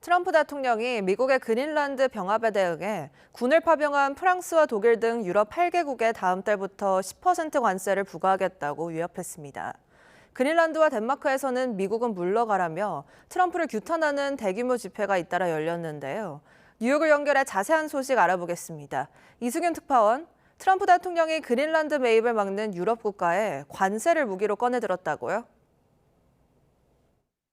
트럼프 대통령이 미국의 그린란드 병합에 대응해 군을 파병한 프랑스와 독일 등 유럽 8개국에 다음 달부터 10% 관세를 부과하겠다고 위협했습니다. 그린란드와 덴마크에서는 미국은 물러가라며 트럼프를 규탄하는 대규모 집회가 잇따라 열렸는데요. 뉴욕을 연결해 자세한 소식 알아보겠습니다. 이승윤 특파원, 트럼프 대통령이 그린란드 매입을 막는 유럽 국가에 관세를 무기로 꺼내들었다고요?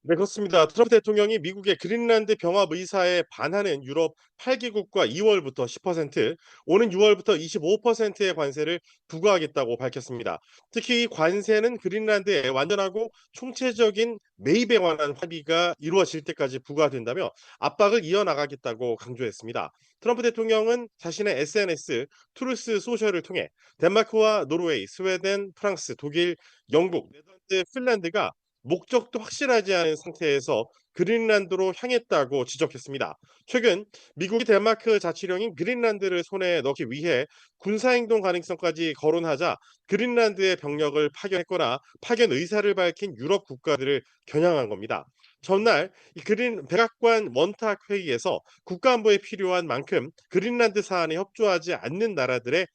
네, 그렇습니다. 트럼프 대통령이 미국의 그린란드 병합 의사에 반하는 유럽 8개국과 2월부터 10%, 오는 6월부터 25%의 관세를 부과하겠다고 밝혔습니다. 특히 이 관세는 그린란드에 완전하고 총체적인 매입에 관한 합의가 이루어질 때까지 부과된다며 압박을 이어나가겠다고 강조했습니다. 트럼프 대통령은 자신의 SNS 트루스 소셜을 통해 덴마크와 노르웨이, 스웨덴, 프랑스, 독일, 영국, 네덜란드, 핀란드가 목적도 확실하지 않은 상태에서 그린란드로 향했다고 지적했습니다. 최근 미국이 덴마크 자치령인 그린란드를 손에 넣기 위해 군사행동 가능성까지 거론하자 그린란드의 병력을 파견했거나 파견 의사를 밝힌 유럽 국가들을 겨냥한 겁니다. 전날 이 그린 백악관 원탁 회의에서 국가안보에 필요한 만큼 그린란드 사안에 협조하지 않는 나라들의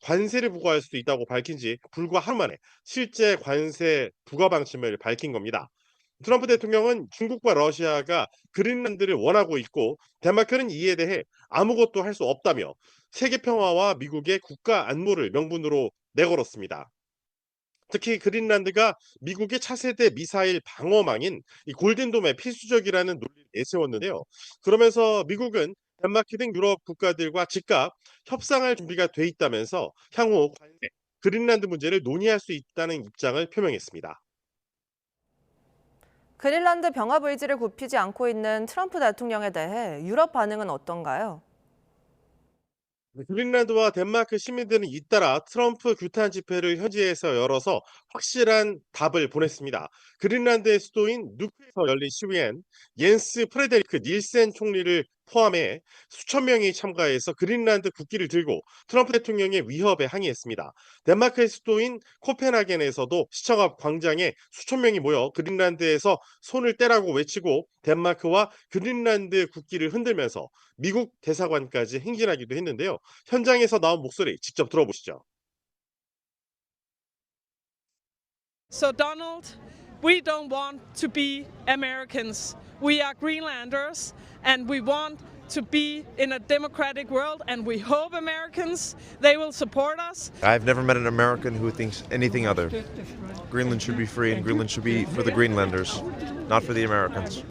관세를 부과할 수도 있다고 밝힌 지 불과 하루 만에 실제 관세 부과 방침을 밝힌 겁니다. 트럼프 대통령은 중국과 러시아가 그린란드를 원하고 있고 덴마크는 이에 대해 아무것도 할 수 없다며 세계 평화와 미국의 국가 안보를 명분으로 내걸었습니다. 특히 그린란드가 미국의 차세대 미사일 방어망인 이 골든돔의 필수적이라는 논리를 내세웠는데요. 그러면서 미국은 덴마크 등 유럽 국가들과 즉각 협상할 준비가 돼 있다면서 향후 관세, 그린란드 문제를 논의할 수 있다는 입장을 표명했습니다. 그린란드 병합 의지를 굽히지 않고 있는 트럼프 대통령에 대해 유럽 반응은 어떤가요? 그린란드와 덴마크 시민들은 잇따라 트럼프 규탄 집회를 현지에서 열어서 확실한 답을 보냈습니다. 그린란드의 수도인 누크에서 열린 시위엔 옌스 프레데리크 닐센 총리를 포함해 수천 명이 참가해서 그린란드 국기를 들고 트럼프 대통령의 위협에 항의했습니다. 덴마크의 수도인 코펜하겐에서도 시청 앞 광장에 수천 명이 모여 그린란드에서 손을 떼라고 외치고 덴마크와 그린란드 국기를 흔들면서 미국 대사관까지 행진하기도 했는데요. 현장에서 나온 목소리 직접 들어보시죠. So, Donald, we don't want to be Americans. We are Greenlanders and we want to be in a democratic world, and we hope Americans they will support us. I've never met an American who thinks anything other. Greenland should be free and Greenland should be for the Greenlanders, not for the Americans.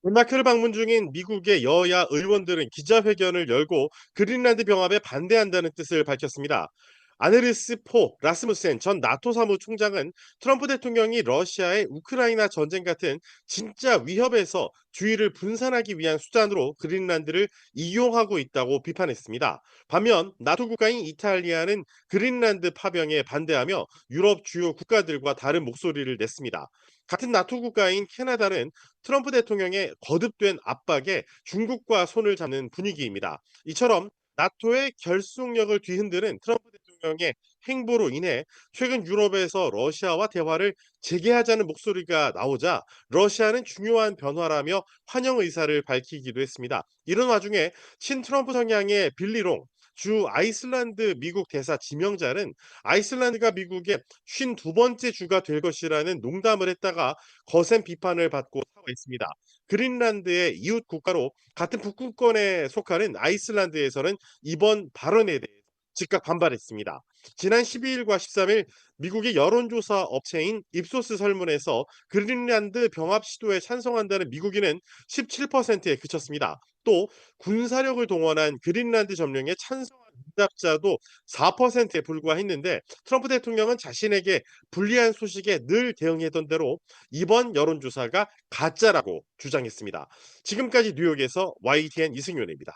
덴마크를 방문 중인 미국의 여야 의원들은 기자회견을 열고 그린란드 병합에 반대한다는 뜻을 밝혔습니다. 아네르스 포 라스무센 전 나토 사무총장은 트럼프 대통령이 러시아의 우크라이나 전쟁 같은 진짜 위협에서 주의를 분산하기 위한 수단으로 그린란드를 이용하고 있다고 비판했습니다. 반면 나토 국가인 이탈리아는 그린란드 파병에 반대하며 유럽 주요 국가들과 다른 목소리를 냈습니다. 같은 나토 국가인 캐나다는 트럼프 대통령의 거듭된 압박에 중국과 손을 잡는 분위기입니다. 이처럼 나토의 결속력을 뒤흔드는 트럼프 대통령의 행보로 인해 최근 유럽에서 러시아와 대화를 재개하자는 목소리가 나오자 러시아는 중요한 변화라며 환영 의사를 밝히기도 했습니다. 이런 와중에 친트럼프 성향의 빌리롱 주 아이슬란드 미국 대사 지명자는 아이슬란드가 미국의 52번째 주가 될 것이라는 농담을 했다가 거센 비판을 받고 사과했습니다. 그린란드의 이웃 국가로 같은 북극권에 속하는 아이슬란드에서는 이번 발언에 대해 즉각 반발했습니다. 지난 12일과 13일 미국의 여론조사 업체인 입소스 설문에서 그린란드 병합 시도에 찬성한다는 미국인은 17%에 그쳤습니다. 또 군사력을 동원한 그린란드 점령에 찬성한 응답자도 4%에 불과했는데 트럼프 대통령은 자신에게 불리한 소식에 늘 대응했던 대로 이번 여론조사가 가짜라고 주장했습니다. 지금까지 뉴욕에서 YTN 이승윤입니다.